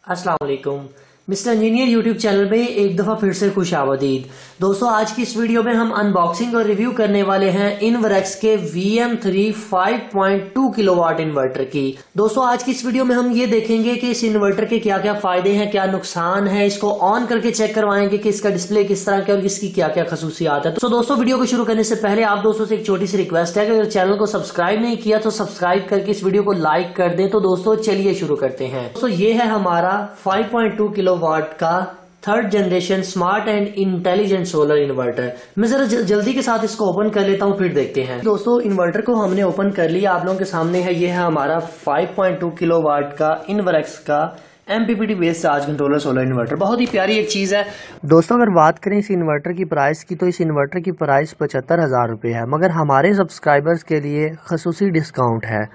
अस्सलाम वालेकुम। Mister engineer YouTube channel पे एक दफा फिर से खुश आमदीद। दोस्तों, आज की इस वीडियो में हम अनबॉक्सिंग और रिव्यू करने वाले हैं इनवर्क्स के VM3 5.2 किलोवाट इन्वर्टर की। दोस्तों, आज की इस वीडियो में हम ये देखेंगे कि इस इन्वर्टर के क्या क्या फायदे हैं, क्या नुकसान है, इसको ऑन करके चेक करवाएंगे कि इसका डिस्प्ले किस तरह का और इसकी क्या क्या खसूसियात है। तो दोस्तों, वीडियो को शुरू करने से पहले आप दोस्तों से एक छोटी सी रिक्वेस्ट है कि अगर चैनल को सब्सक्राइब नहीं किया तो सब्सक्राइब करके इस वीडियो को लाइक कर दें। तो दोस्तों चलिए शुरू करते हैं। दोस्तों, ये है हमारा 5.2 किलोवाट का third generation smart and intelligent solar inverter. मैं जरा जल्दी के साथ इसको ओपन कर लेता हूं, फिर देखते हैं। दोस्तों, इन्वर्टर को हमने ओपन कर लिया, आप लोगों के सामने है। ये है हमारा 5.2 किलोवाट का इनवर्क्स का MPPT based charge controller solar inverter. बहुत ही प्यारी एक चीज है। दोस्तों, अगर बात करें इस इन्वर्टर की प्राइस की, तो इस इन्वर्टर की प्राइस 75,000 रुपए है, मगर हमारे सब्सक्राइबर्स के लिए खसूसी डिस्काउंट है।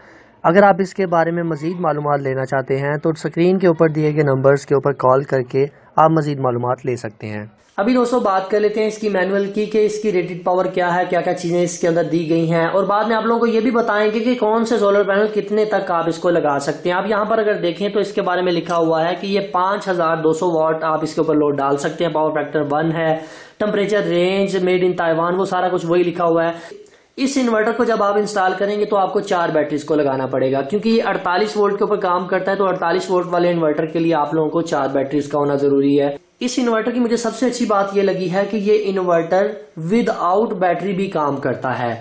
अगर आप इसके बारे में मजीद मालूमात लेना चाहते हैं तो स्क्रीन के ऊपर दिए गए नंबर्स के ऊपर कॉल करके आप मजीद मालूमात ले सकते हैं। अभी दोस्तों बात कर लेते हैं इसकी मैनुअल की, कि इसकी रेटेड पावर क्या है, क्या क्या चीजें इसके अंदर दी गई हैं, और बाद में आप लोगों को ये भी बताएंगे कि कौन से सोलर पैनल कितने तक आप इसको लगा सकते हैं। आप यहाँ पर अगर देखें तो इसके बारे में लिखा हुआ है कि ये 5200 वाट आप इसके ऊपर लोड डाल सकते हैं। पावर फैक्टर 1 है, temperature range made in Taiwan, वो सारा कुछ वही लिखा हुआ है। इस इन्वर्टर को जब आप इंस्टॉल करेंगे तो आपको 4 बैटरीज को लगाना पड़ेगा, क्योंकि ये 48 वोल्ट के ऊपर काम करता है। तो 48 वोल्ट वाले इन्वर्टर के लिए आप लोगों को 4 बैटरीज का होना जरूरी है। इस इन्वर्टर की मुझे सबसे अच्छी बात ये लगी है कि ये इन्वर्टर विदाउट बैटरी भी काम करता है।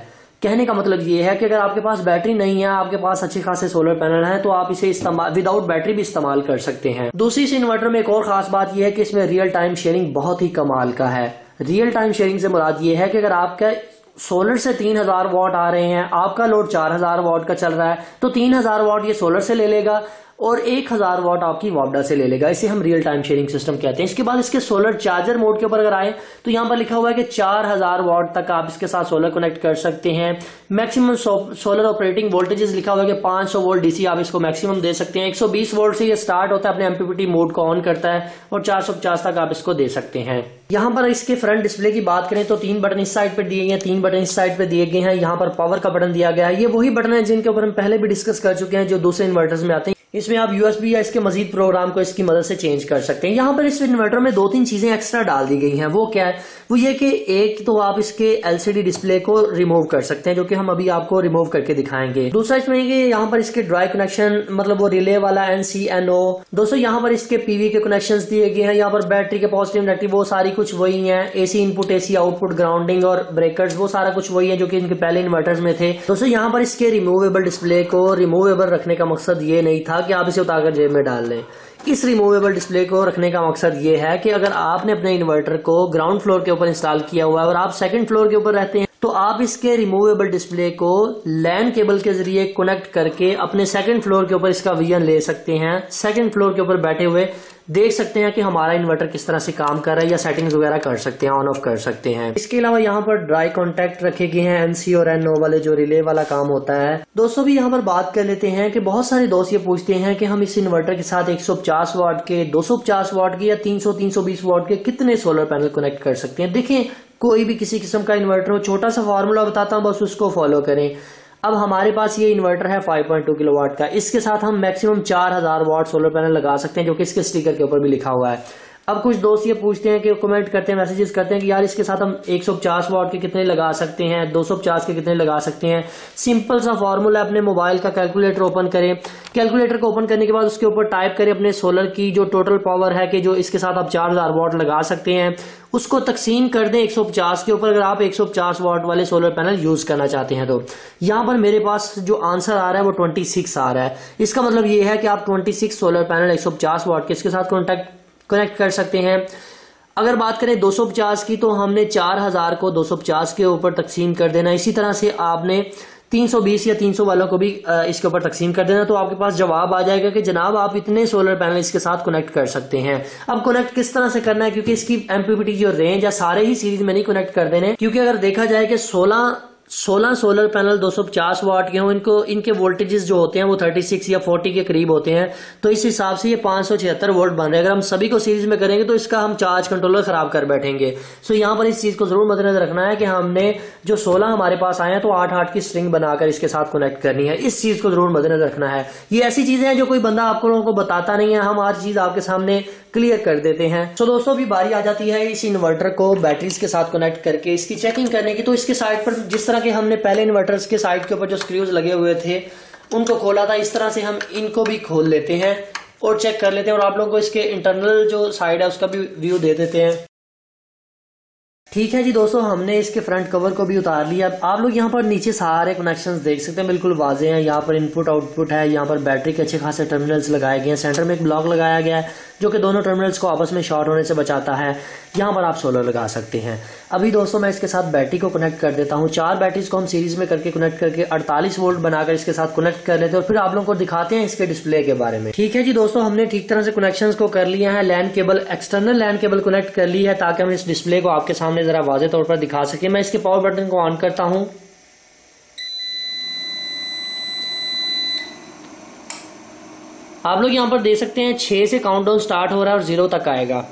कहने का मतलब ये है कि अगर आपके पास बैटरी नहीं है, आपके पास अच्छे खासे सोलर पैनल हैं, तो आप इसे इस्तेमाल विदाउट बैटरी भी इस्तेमाल कर सकते हैं। दूसरी, इस इन्वर्टर में एक और खास बात यह है कि इसमें रियल टाइम शेयरिंग बहुत ही कमाल का है। रियल टाइम शेयरिंग से मुराद ये है कि अगर आपका सोलर से 3000 वाट आ रहे हैं, आपका लोड 4000 वाट का चल रहा है, तो 3000 वाट ये सोलर से ले लेगा और 1000 वाट आपकी वापडा से ले लेगा। इसे हम रियल टाइम शेयरिंग सिस्टम कहते हैं। इसके बाद इसके सोलर चार्जर मोड के ऊपर अगर आए तो यहां पर लिखा हुआ है कि 4000 वाट तक आप इसके साथ सोलर कनेक्ट कर सकते हैं। मैक्सिमम सोलर ऑपरेटिंग वोल्टेजेस लिखा हुआ है कि 500 वोल्ट DC आप इसको मैक्सिमम दे सकते हैं। 120 वोल्ट से ये स्टार्ट होता है, अपने MPPT मोड को ऑन करता है, और 450 तक आप इसको दे सकते हैं। यहाँ पर इसके फ्रंट डिस्प्ले की बात करें तो 3 बटन इस साइड पे दिए गए हैं, 3 बटन इस साइड पे दिए गए हैं। यहाँ पर पावर का बटन दिया गया है। ये वही बटन है जिनके ऊपर हम पहले भी डिस्कस कर चुके हैं, जो दूसरे इन्वर्टर्स में आते हैं। इसमें आप USB या इसके मजीद प्रोग्राम को इसकी मदद से चेंज कर सकते हैं। यहाँ पर इस इन्वर्टर में 2-3 चीजें एक्स्ट्रा डाल दी गई हैं। वो क्या है? वो ये कि एक तो आप इसके LCD डिस्प्ले को रिमूव कर सकते हैं, जो कि हम अभी आपको रिमूव करके दिखाएंगे। दूसरा इसमें यहाँ पर इसके ड्राई कनेक्शन, मतलब वो रिले वाला NC/NO। दोस्तों, यहाँ पर इसके PV के कनेक्शन दिए गए हैं। यहाँ पर बैटरी के पॉजिटिव नेगेटिव वो सारी कुछ वही है। AC input, AC output, grounding और ब्रेकर्स वो सारा कुछ वही है जो कि इनके पहले इन्वर्टर्स में थे। दोस्तों, यहाँ पर इसके रिमूवेबल डिस्प्ले को रिमूवेबल रखने का मकसद ये नहीं था कि आप इसे उतारकर जेब में डाल लें। इस रिमूवेबल डिस्प्ले को रखने का मकसद ये है कि अगर आपने अपने इन्वर्टर को ग्राउंड फ्लोर के ऊपर इंस्टॉल किया हुआ है और आप सेकंड फ्लोर के ऊपर रहते हैं, तो आप इसके रिमूवेबल डिस्प्ले को लैन केबल के जरिए कनेक्ट करके अपने सेकंड फ्लोर के ऊपर इसका विजन ले सकते हैं। सेकंड फ्लोर के ऊपर बैठे हुए देख सकते हैं कि हमारा इन्वर्टर किस तरह से काम कर रहा है, या सेटिंग्स वगैरह कर सकते हैं, ऑन ऑफ कर सकते हैं। इसके अलावा यहाँ पर ड्राई कॉन्टैक्ट रखे गए हैं, NC और NO वाले, जो रिले वाला काम होता है। दोस्तों, भी यहाँ पर बात कर लेते हैं कि बहुत सारे दोस्त ये पूछते हैं कि हम इस इन्वर्टर के साथ 150 वाट के, 250 वाट के या 300-320 वाट के कितने सोलर पैनल कनेक्ट कर सकते हैं। देखें, कोई भी किसी किस्म का इन्वर्टर हो, छोटा सा फॉर्मूला बताता हूं, बस उसको फॉलो करें। अब हमारे पास ये इन्वर्टर है 5.2 किलोवाट का। इसके साथ हम मैक्सिमम 4000 वाट सोलर पैनल लगा सकते हैं, जो कि इसके स्टिकर के ऊपर भी लिखा हुआ है। अब कुछ दोस्त ये पूछते हैं कि कमेंट करते हैं, मैसेजेस करते हैं कि यार इसके साथ हम 150 वाट के कितने लगा सकते हैं, 250 के कितने लगा सकते हैं। सिंपल सा फॉर्मूला, अपने मोबाइल का कैलकुलेटर ओपन करें। कैलकुलेटर को ओपन करने के बाद उसके ऊपर टाइप करें अपने सोलर की जो टोटल पावर है, कि जो इसके साथ आप 4000 वाट लगा सकते हैं, उसको तकसीम कर दें 150 के ऊपर, अगर आप 150 वाट वाले सोलर पैनल यूज करना चाहते हैं। तो यहाँ पर मेरे पास जो आंसर आ रहा है वो 26 आ रहा है। इसका मतलब ये है कि आप 26 सोलर पैनल 150 वाट के इसके साथ कनेक्ट कर सकते हैं। अगर बात करें 250 की, तो हमने 4000 को 250 के ऊपर तकसीम कर देना। इसी तरह से आपने 320 या 300 वालों को भी इसके ऊपर तकसीम कर देना, तो आपके पास जवाब आ जाएगा कि जनाब आप इतने सोलर पैनल इसके साथ कनेक्ट कर सकते हैं। अब कनेक्ट किस तरह से करना है, क्योंकि इसकी MPPT जो रेंज है, सारे ही सीरीज में नहीं कनेक्ट कर देने, क्योंकि अगर देखा जाए कि 16 16 सोलर पैनल 250 वाट के हों, इनके वोल्टेजेस जो होते हैं वो 36 या 40 के करीब होते हैं। तो इस हिसाब से ये 576 वोल्ट बन रहे हैं। अगर हम सभी को सीरीज में करेंगे तो इसका हम चार्ज कंट्रोलर खराब कर बैठेंगे। सो यहाँ पर इस चीज को जरूर मद्देनजर रखना है कि हमने जो 16 हमारे पास आए हैं तो 8 की स्ट्रिंग बनाकर इसके साथ कनेक्ट करनी है। इस चीज को जरूर मद्देनजर रखना है। ये ऐसी चीजें हैं जो कोई बंदा आपको लोगों को बताता नहीं है, हम हर चीज आपके सामने क्लियर कर देते हैं। तो दोस्तों अभी बारी आ जाती है इस इन्वर्टर को बैटरीज के साथ कनेक्ट करके इसकी चेकिंग करने की। तो इसके साइड पर जिस तरह के हमने पहले इन्वर्टर्स के साइड के ऊपर जो स्क्रूज लगे हुए थे उनको खोला था, इस तरह से हम इनको भी खोल लेते हैं और चेक कर लेते हैं, और आप लोगों को इसके इंटरनल जो साइड है उसका भी व्यू दे देते हैं। ठीक है जी दोस्तों, हमने इसके फ्रंट कवर को भी उतार लिया। आप लोग यहाँ पर नीचे सारे कनेक्शंस देख सकते हैं, बिल्कुल वाजे हैं। यहाँ पर इनपुट आउटपुट है, यहाँ पर बैटरी के अच्छे खासे टर्मिनल्स लगाए गए हैं। सेंटर में एक ब्लॉक लगाया गया है जो कि दोनों टर्मिनल्स को आपस में शॉर्ट होने से बचाता है। यहाँ पर आप सोलर लगा सकते हैं। अभी दोस्तों मैं इसके साथ बैटरी को कनेक्ट कर देता हूँ। 4 बैटरीज को हम सीरीज में करके कनेक्ट करके 48 वोल्ट बनाकर इसके साथ कनेक्ट कर लेते हैं और फिर आप लोगों को दिखाते हैं इसके डिस्प्ले के बारे में। ठीक है जी दोस्तों, हमने ठीक तरह से कनेक्शंस को कर लिया है। LAN cable, external LAN cable connect कर ली है ताकि हम इस डिस्प्ले को आपके सामने जरा वाज़ेह तौर पर दिखा सके। मैं इसके पावर बटन को ऑन करता हूं। आप लोग यहां पर देख सकते हैं 6 से काउंटडाउन स्टार्ट हो रहा है और 0 तक आएगा।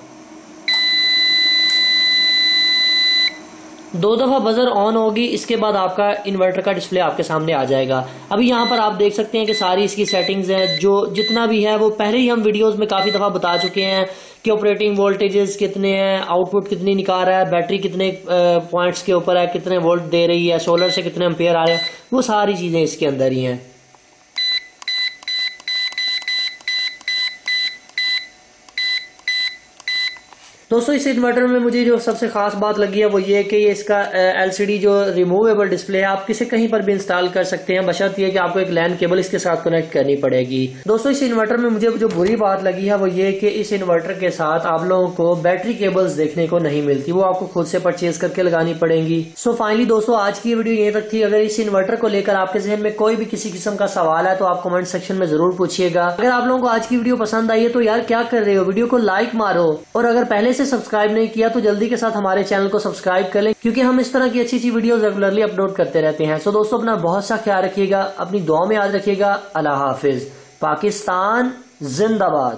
2 दफा बजर ऑन होगी, इसके बाद आपका इन्वर्टर का डिस्प्ले आपके सामने आ जाएगा। अभी यहाँ पर आप देख सकते हैं कि सारी इसकी सेटिंग्स हैं, जो जितना भी है वो पहले ही हम वीडियोस में काफी दफा बता चुके हैं कि ऑपरेटिंग वोल्टेजेस कितने हैं, आउटपुट कितनी निकाल रहा है, बैटरी कितने पॉइंट्स के ऊपर है, कितने वोल्ट दे रही है, सोलर से कितने एम्पेयर आ रहे हैं, वो सारी चीजें इसके अंदर ही हैं। दोस्तों इस इन्वर्टर में मुझे जो सबसे खास बात लगी है वो ये कि ये इसका एलसीडी जो रिमूवेबल डिस्प्ले है आप किसी कहीं पर भी इंस्टॉल कर सकते हैं, बशर्ते ये कि आपको एक लैन केबल इसके साथ कनेक्ट करनी पड़ेगी। दोस्तों इस इन्वर्टर में मुझे जो बुरी बात लगी है वो ये कि इस इन्वर्टर के साथ आप लोगों को बैटरी केबल्स देखने को नहीं मिलती, वो आपको खुद से परचेज करके लगानी पड़ेगी। सो फाइनली दोस्तों आज की वीडियो यहीं तक थी। अगर इस इन्वर्टर को लेकर आपके जहन में कोई भी किसी किस्म का सवाल है तो आप कमेंट सेक्शन में जरूर पूछिएगा। अगर आप लोगों को आज की वीडियो पसंद आई है तो यार क्या कर रहे हो, वीडियो को लाइक मारो, और अगर पहले से सब्सक्राइब नहीं किया तो जल्दी के साथ हमारे चैनल को सब्सक्राइब कर लें, क्योंकि हम इस तरह की अच्छी अच्छी वीडियोस रेगुलरली अपलोड करते रहते हैं। सो दोस्तों अपना बहुत सा ख्याल रखिएगा, अपनी दुआ में याद रखिएगा। अल्लाह हाफिज। पाकिस्तान जिंदाबाद।